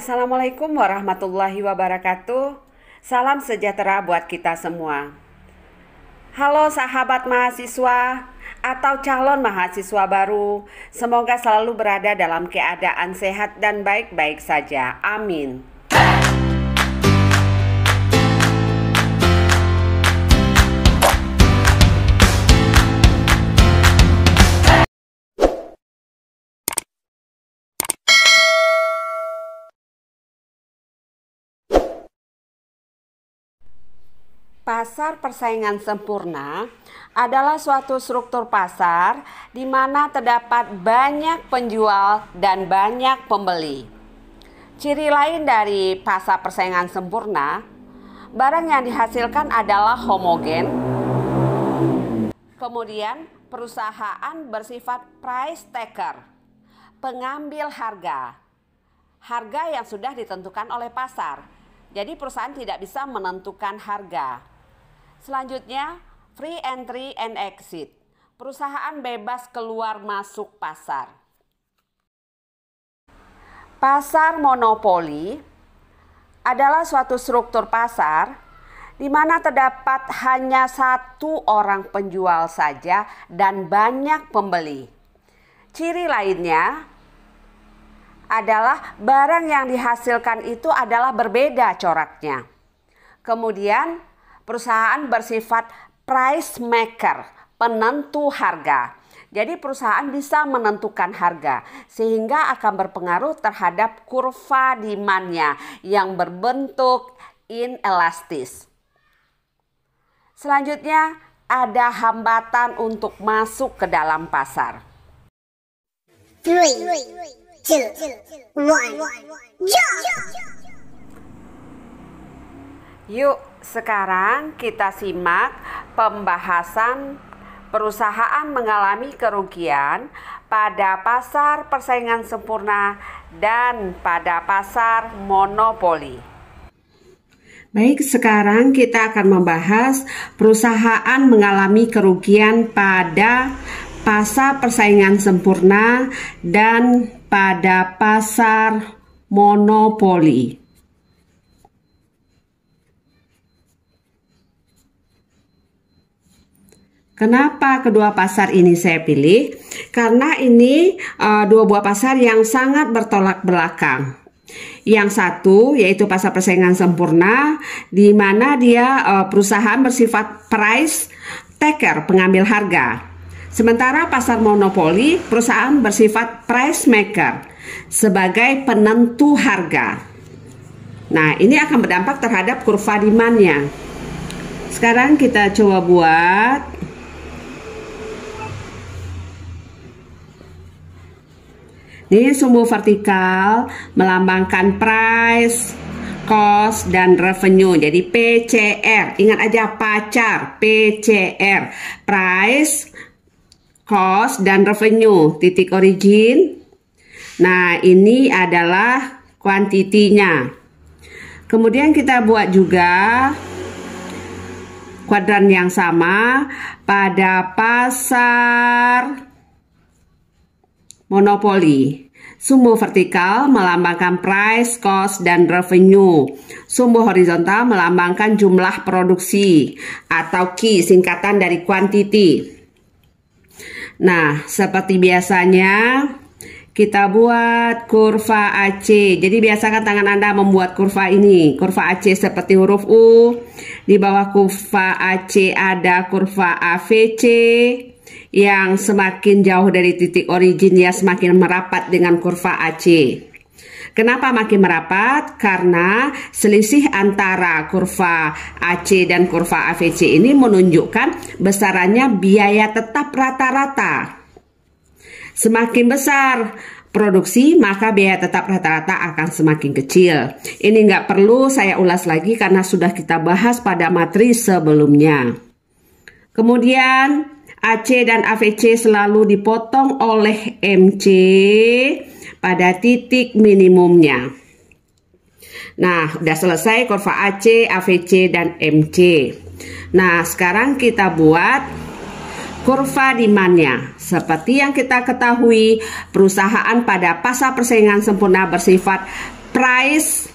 Assalamualaikum warahmatullahi wabarakatuh. Salam sejahtera buat kita semua. Halo sahabat mahasiswa atau calon mahasiswa baru. Semoga selalu berada dalam keadaan sehat dan baik-baik saja. Amin. Pasar persaingan sempurna adalah suatu struktur pasar di mana terdapat banyak penjual dan banyak pembeli. Ciri lain dari pasar persaingan sempurna, barang yang dihasilkan adalah homogen. Kemudian, perusahaan bersifat price taker, pengambil harga yang sudah ditentukan oleh pasar. Jadi perusahaan tidak bisa menentukan harga. Selanjutnya, free entry and exit. Perusahaan bebas keluar masuk pasar. Pasar monopoli adalah suatu struktur pasar di mana terdapat hanya satu orang penjual saja dan banyak pembeli. Ciri lainnya adalah barang yang dihasilkan itu adalah berbeda coraknya. Kemudian, perusahaan bersifat price maker, penentu harga. Jadi perusahaan bisa menentukan harga sehingga akan berpengaruh terhadap kurva demand-nya yang berbentuk inelastis. Selanjutnya ada hambatan untuk masuk ke dalam pasar. 3, 2, 1, jump! Yuk, sekarang kita simak pembahasan perusahaan mengalami kerugian pada pasar persaingan sempurna dan pada pasar monopoli. Baik, sekarang kita akan membahas perusahaan mengalami kerugian pada pasar persaingan sempurna dan pada pasar monopoli. Kenapa kedua pasar ini saya pilih? Karena ini dua buah pasar yang sangat bertolak belakang. Yang satu yaitu pasar persaingan sempurna, di mana dia perusahaan bersifat price taker, pengambil harga. Sementara pasar monopoli, perusahaan bersifat price maker, sebagai penentu harga. Nah, ini akan berdampak terhadap kurva demand-nya. Sekarang kita coba buat. Ini sumbu vertikal melambangkan price, cost, dan revenue. Jadi PCR, ingat aja pacar, PCR, price, cost, dan revenue, titik origin. Nah, ini adalah kuantitinya. Kemudian kita buat juga kuadran yang sama pada pasar monopoli. Sumbu vertikal melambangkan price, cost, dan revenue. Sumbu horizontal melambangkan jumlah produksi atau Q, singkatan dari quantity. Nah, seperti biasanya kita buat kurva AC. Jadi biasakan tangan Anda membuat kurva ini. Kurva AC seperti huruf U. Di bawah kurva AC ada kurva AVC. Yang semakin jauh dari titik origin ya semakin merapat dengan kurva AC. Kenapa makin merapat? Karena selisih antara kurva AC dan kurva AVC ini menunjukkan besarannya biaya tetap rata-rata. Semakin besar produksi, maka biaya tetap rata-rata akan semakin kecil. Ini nggak perlu saya ulas lagi karena sudah kita bahas pada materi sebelumnya. Kemudian AC dan AVC selalu dipotong oleh MC pada titik minimumnya. Nah, udah selesai kurva AC, AVC, dan MC. Nah, sekarang kita buat kurva demand-nya. Seperti yang kita ketahui, perusahaan pada pasar persaingan sempurna bersifat price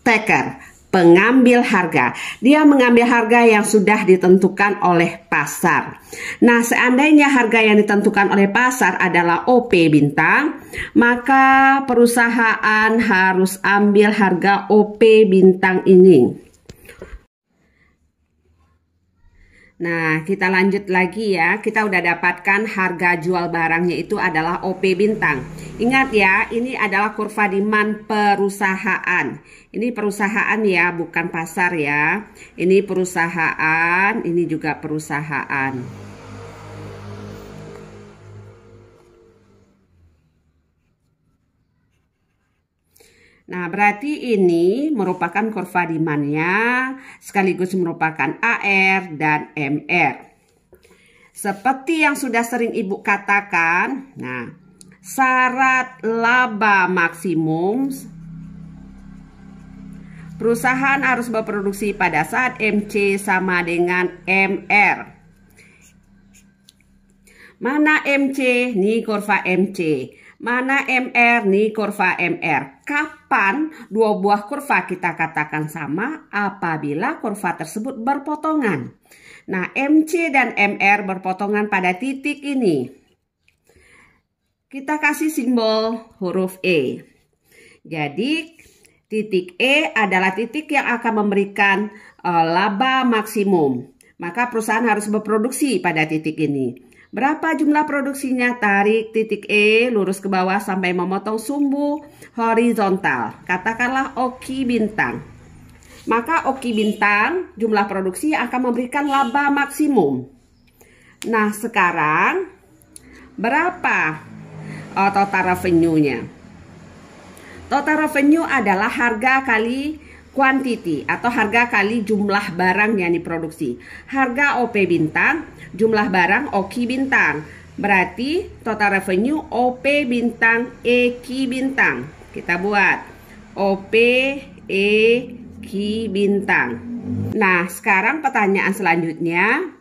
taker, pengambil harga. Dia mengambil harga yang sudah ditentukan oleh pasar. Nah, seandainya harga yang ditentukan oleh pasar adalah OP bintang, maka perusahaan harus ambil harga OP bintang ini. Nah, kita lanjut lagi ya. Kita udah dapatkan harga jual barangnya itu adalah OP bintang. Ingat ya, ini adalah kurva demand perusahaan. Ini perusahaan ya, bukan pasar ya. Ini perusahaan, ini juga perusahaan. Nah, berarti ini merupakan kurva demand-nya sekaligus merupakan AR dan MR. Seperti yang sudah sering Ibu katakan, nah, syarat laba maksimum perusahaan harus berproduksi pada saat MC sama dengan MR. Mana MC? Nih kurva MC. Mana MR? Nih kurva MR. Kapan dua buah kurva kita katakan sama? Apabila kurva tersebut berpotongan. Nah, MC dan MR berpotongan pada titik ini. Kita kasih simbol huruf E. Jadi, titik E adalah titik yang akan memberikan laba maksimum. Maka perusahaan harus berproduksi pada titik ini. Berapa jumlah produksinya? Tarik titik E lurus ke bawah sampai memotong sumbu horizontal. Katakanlah oki bintang. Maka oki bintang jumlah produksi akan memberikan laba maksimum. Nah, sekarang berapa total revenue-nya? Total revenue adalah harga kali quantity atau harga kali jumlah barang yang diproduksi. Harga OP bintang, jumlah barang OQ bintang. Berarti total revenue OP bintang EQ bintang. Kita buat OP EQ bintang. Nah, sekarang pertanyaan selanjutnya,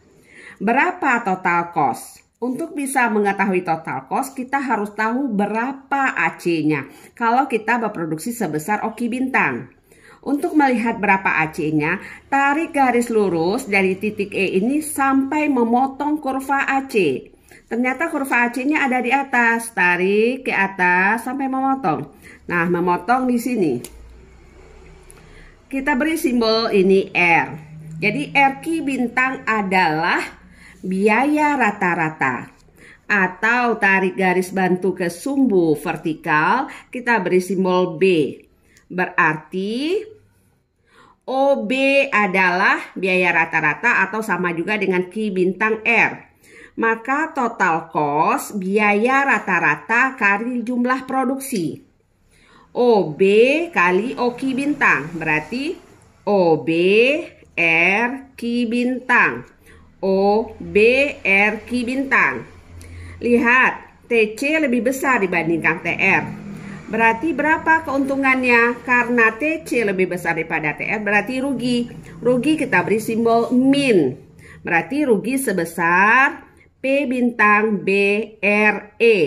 berapa total cost? Untuk bisa mengetahui total cost, kita harus tahu berapa AC-nya. Kalau kita berproduksi sebesar OQ bintang. Untuk melihat berapa AC-nya, tarik garis lurus dari titik E ini sampai memotong kurva AC. Ternyata kurva AC-nya ada di atas. Tarik ke atas sampai memotong. Nah, memotong di sini. Kita beri simbol ini R. Jadi RQ bintang adalah biaya rata-rata. Atau tarik garis bantu ke sumbu vertikal, kita beri simbol B. Berarti OB adalah biaya rata-rata atau sama juga dengan Q bintang R. Maka total cost biaya rata-rata kali jumlah produksi. OB kali OQ bintang. Berarti OB R Q bintang. OB R Q bintang. Lihat, TC lebih besar dibandingkan TR. Berarti berapa keuntungannya? Karena TC lebih besar daripada TR berarti rugi. Rugi kita beri simbol min. Berarti rugi sebesar P bintang BRE.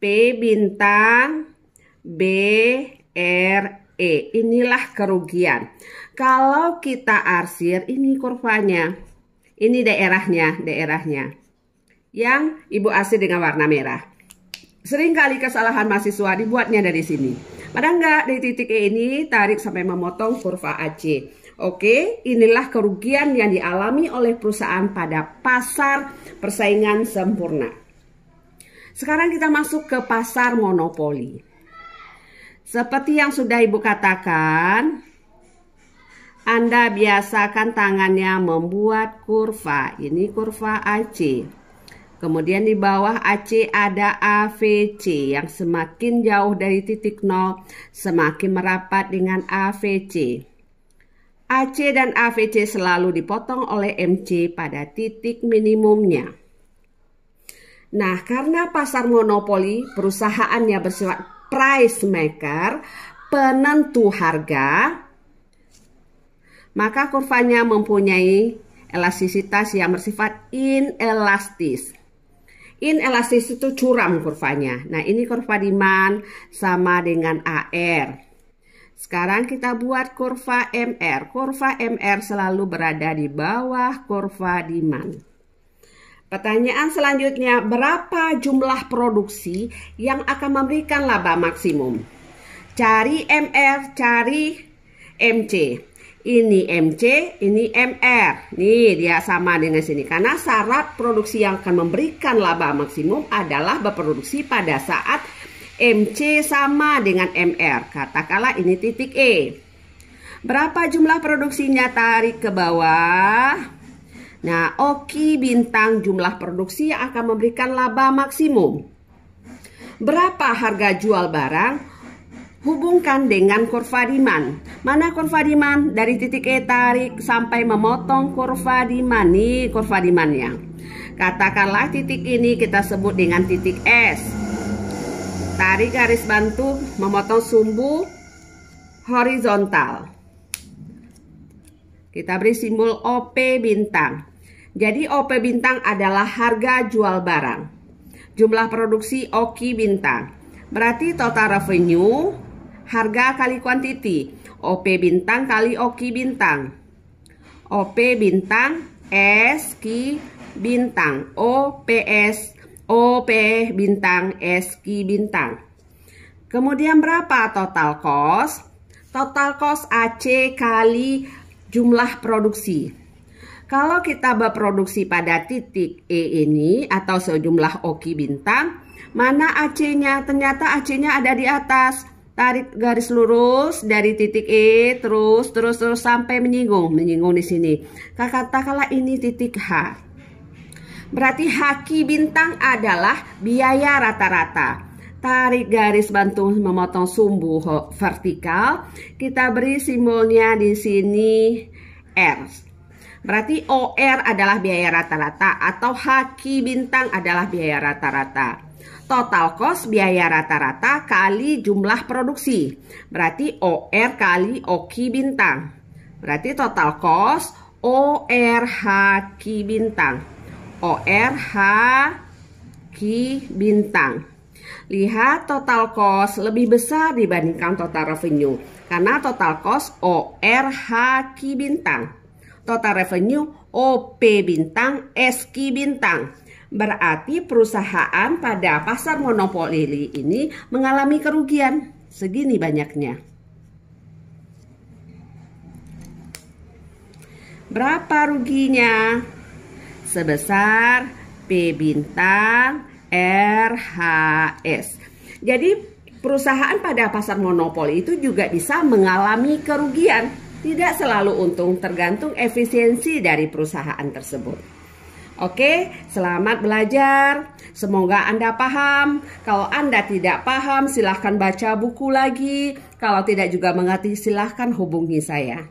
P bintang BRE. Inilah kerugian. Kalau kita arsir, ini kurvanya. Ini daerahnya. Yang Ibu arsir dengan warna merah. Seringkali kesalahan mahasiswa dibuatnya dari sini. Padahal enggak, dari titik E ini tarik sampai memotong kurva AC. Oke, inilah kerugian yang dialami oleh perusahaan pada pasar persaingan sempurna. Sekarang kita masuk ke pasar monopoli. Seperti yang sudah Ibu katakan, Anda biasakan tangannya membuat kurva. Ini kurva AC. Kemudian di bawah AC ada AVC yang semakin jauh dari titik nol semakin merapat dengan AVC. AC dan AVC selalu dipotong oleh MC pada titik minimumnya. Nah, karena pasar monopoli perusahaannya bersifat price maker, penentu harga, maka kurvanya mempunyai elastisitas yang bersifat inelastis. Inelastis itu curam kurvanya. Nah, ini kurva demand sama dengan AR. Sekarang kita buat kurva MR. Kurva MR selalu berada di bawah kurva demand. Pertanyaan selanjutnya, berapa jumlah produksi yang akan memberikan laba maksimum? Cari MR, cari MC. Ini MC, ini MR. Nih, dia sama dengan sini. Karena syarat produksi yang akan memberikan laba maksimum adalah berproduksi pada saat MC sama dengan MR. Katakanlah ini titik E. Berapa jumlah produksinya? Tarik ke bawah. Nah, oki bintang jumlah produksi yang akan memberikan laba maksimum. Berapa harga jual barang? Hubungkan dengan kurva demand. Mana kurva demand? Dari titik E tarik sampai memotong kurva demand. Nih kurva demandnya. Katakanlah titik ini kita sebut dengan titik S. Tarik garis bantu memotong sumbu horizontal. Kita beri simbol OP bintang. Jadi OP bintang adalah harga jual barang. Jumlah produksi oki bintang. Berarti total revenue harga kali kuantiti. OP bintang kali oki bintang. OP bintang SQ bintang. OPS OP bintang SQ bintang. Kemudian berapa total cost? Total cost AC kali jumlah produksi. Kalau kita berproduksi pada titik E ini atau sejumlah oki bintang, mana AC-nya? Ternyata AC-nya ada di atas. Tarik garis lurus dari titik E terus sampai menyinggung di sini. Katakanlah ini titik H. Berarti haki bintang adalah biaya rata-rata. Tarik garis bantu memotong sumbu vertikal. Kita beri simbolnya di sini R. Berarti OR adalah biaya rata-rata atau haki bintang adalah biaya rata-rata. Total cost biaya rata-rata kali jumlah produksi. Berarti OR kali oki bintang. Berarti total cost OR haki bintang. OR haki bintang. Lihat total cost lebih besar dibandingkan total revenue. Karena total cost OR haki bintang. Total revenue OP bintang SQ bintang. Berarti perusahaan pada pasar monopoli ini mengalami kerugian segini banyaknya. Berapa ruginya? Sebesar P bintang RHS. Jadi perusahaan pada pasar monopoli itu juga bisa mengalami kerugian. Tidak selalu untung, tergantung efisiensi dari perusahaan tersebut. Oke, selamat belajar. Semoga Anda paham. Kalau Anda tidak paham, silahkan baca buku lagi. Kalau tidak juga mengerti, silahkan hubungi saya.